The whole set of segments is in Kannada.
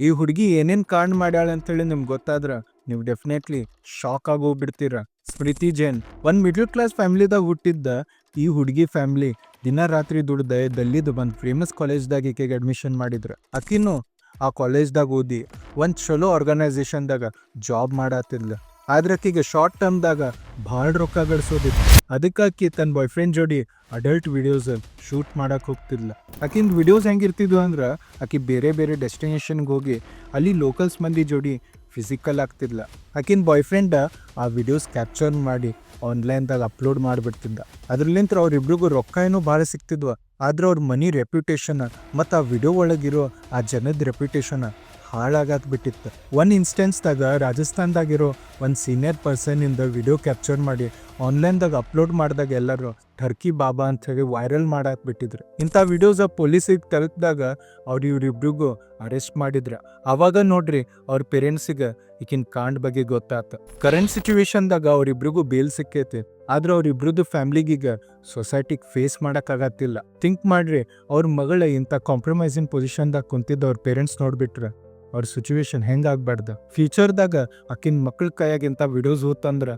ಈ ಹುಡುಗಿ ಏನೇನ್ ಕಾಂಡ್ ಮಾಡ್ಯಾಳ ಅಂತೇಳಿ ನಿಮ್ಗೆ ಗೊತ್ತಾದ್ರ ನೀವು ಡೆಫಿನೆಟ್ಲಿ ಶಾಕ್ ಆಗೋಗ್ಬಿಡ್ತೀರ. ಸ್ಮೃತಿ ಜೈನ್ ಒಂದ್ ಮಿಡ್ಲ್ ಕ್ಲಾಸ್ ಫ್ಯಾಮಿಲಿದಾಗ ಹುಟ್ಟಿದ್ದ ಈ ಹುಡುಗಿ ಫ್ಯಾಮಿಲಿ ದಿನ ರಾತ್ರಿ ದುಡ್ದ ದಲ್ಲಿದ್ದು ಬಂದ್ ಫೇಮಸ್ ಕಾಲೇಜ್ದಾಗ ಈಕೆಗೆ ಅಡ್ಮಿಷನ್ ಮಾಡಿದ್ರ. ಆಕಿನ್ನು ಆ ಕಾಲೇಜ್ದಾಗ ಓದಿ ಒಂದ್ ಚಲೋ ಆರ್ಗನೈಸೇಷನ್ದಾಗ ಜಾಬ್ ಮಾಡತ್ತಿದ್ಲ. ಆದ್ರೆ ಆಕಿಗೆ ಶಾರ್ಟ್ ಟರ್ಮ್ದಾಗ ಭಾಳ ರೊಕ್ಕ ಗಳಿಸೋದಿತ್ತು. ಅದಕ್ಕಾಕಿ ತನ್ನ ಬಾಯ್ ಫ್ರೆಂಡ್ ಜೋಡಿ ಅಡಲ್ಟ್ ವಿಡಿಯೋಸ್ ಶೂಟ್ ಮಾಡಕ್ ಹೋಗ್ತಿದ್ಲ. ಆಕಿಂದ ವಿಡಿಯೋಸ್ ಹೆಂಗಿರ್ತಿದ್ವು ಅಂದ್ರೆ ಆಕಿ ಬೇರೆ ಬೇರೆ ಡೆಸ್ಟಿನೇಷನ್ಗೆ ಹೋಗಿ ಅಲ್ಲಿ ಲೋಕಲ್ಸ್ ಮಂದಿ ಜೋಡಿ ಫಿಸಿಕಲ್ ಆಗ್ತಿದ್ಲ. ಆಕಿನ ಬಾಯ್ ಫ್ರೆಂಡ್ ಆ ವಿಡಿಯೋಸ್ ಕ್ಯಾಪ್ಚರ್ ಮಾಡಿ ಆನ್ಲೈನ್ದಾಗ ಅಪ್ಲೋಡ್ ಮಾಡಿಬಿಡ್ತಿದ್ದ. ಅದ್ರಲ್ಲಿಂತ ಅವ್ರಿಬ್ರಿಗೂ ರೊಕ್ಕ ಏನೋ ಭಾಳ ಸಿಕ್ತಿದ್ವ. ಆದ್ರೆ ಅವ್ರ ಮನಿ ರೆಪ್ಯುಟೇಷನ್ ಮತ್ತು ಆ ವಿಡಿಯೋ ಒಳಗಿರೋ ಆ ಜನದ ರೆಪ್ಯುಟೇಷನ್ ಹಾಳಾಗತ್ ಬಿಟ್ಟಿತ್ತು. ಒನ್ ಇನ್ಸ್ಟೆನ್ಸ್ದಾಗ ರಾಜಸ್ಥಾನ್ದಾಗಿರೋ ಒಂದು ಸೀನಿಯರ್ ಪರ್ಸನ್ ಇಂದ ವಿಡಿಯೋ ಕ್ಯಾಪ್ಚರ್ ಮಾಡಿ ಆನ್ಲೈನ್ದಾಗ ಅಪ್ಲೋಡ್ ಮಾಡಿದಾಗ ಎಲ್ಲರೂ ಟರ್ಕಿ ಬಾಬಾ ಅಂತ ಹೇಳಿ ವೈರಲ್ ಮಾಡಕ್ ಬಿಟ್ಟಿದ್ರು. ಇಂಥ ವಿಡಿಯೋಸ್ ಪೊಲೀಸಿಗೆ ತಲುಪಿದಾಗ ಇವ್ರಿಬ್ರಿಗೂ ಅರೆಸ್ಟ್ ಮಾಡಿದ್ರ. ಅವಾಗ ನೋಡ್ರಿ ಅವ್ರ ಪೇರೆಂಟ್ಸಿಗೆ ಈಕಿನ ಕಾಂಡ್ ಬಗ್ಗೆ ಗೊತ್ತಾತ. ಕರೆಂಟ್ ಸಿಚುವೇಶನ್ದಾಗ ಅವ್ರಿಬ್ರಿಗೂ ಬೇಲ್ ಸಿಕ್ಕೈತಿ. ಆದ್ರೆ ಅವ್ರಿಬ್ರದ್ದು ಫ್ಯಾಮ್ಲಿಗೀಗ ಸೊಸೈಟಿಗೆ ಫೇಸ್ ಮಾಡೋಕ್ಕಾಗತ್ತಿಲ್ಲ. ಥಿಂಕ್ ಮಾಡ್ರಿ, ಅವ್ರ ಮಗಳ ಇಂಥ ಕಾಂಪ್ರಮೈಸಿಂಗ್ ಪೊಸಿಷನ್ದಾಗ ಕುಂತಿದ್ದ ಅವ್ರ ಪೇರೆಂಟ್ಸ್ ನೋಡ್ಬಿಟ್ರೆ ಅವ್ರ ಸಿಚುವೇಶನ್ ಹೆಂಗಾಗ್ಬಾರ್ದು. ಫ್ಯೂಚರ್ದಾಗ ಆಕಿನ ಮಕ್ಳ ಕೈಯಾಗ ಇಂಥ ವಿಡಿಯೋಸ್ ಹೋತಂದ್ರೆ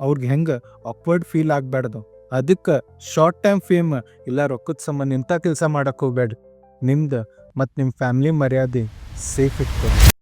ಅವ್ರಿಗೆ ಹೆಂಗೆ ಆಕ್ವರ್ಡ್ ಫೀಲ್ ಆಗಬಾರ್ದು. ಅದಕ್ಕೆ ಶಾರ್ಟ್ ಟೈಮ್ ಫೇಮ್ ಇಲ್ಲ ರೊಕ್ಕದ ಸಂಬಂಧ ಇಂಥ ಕೆಲಸ ಮಾಡಕ್ಕೆ ಹೋಗ್ಬೇಡ್ರಿ. ನಿಮ್ದು ಮತ್ತು ನಿಮ್ಮ ಫ್ಯಾಮ್ಲಿ ಮರ್ಯಾದೆ ಸೇಫ್ ಇಟ್ಕೊಳ್ಳಿ.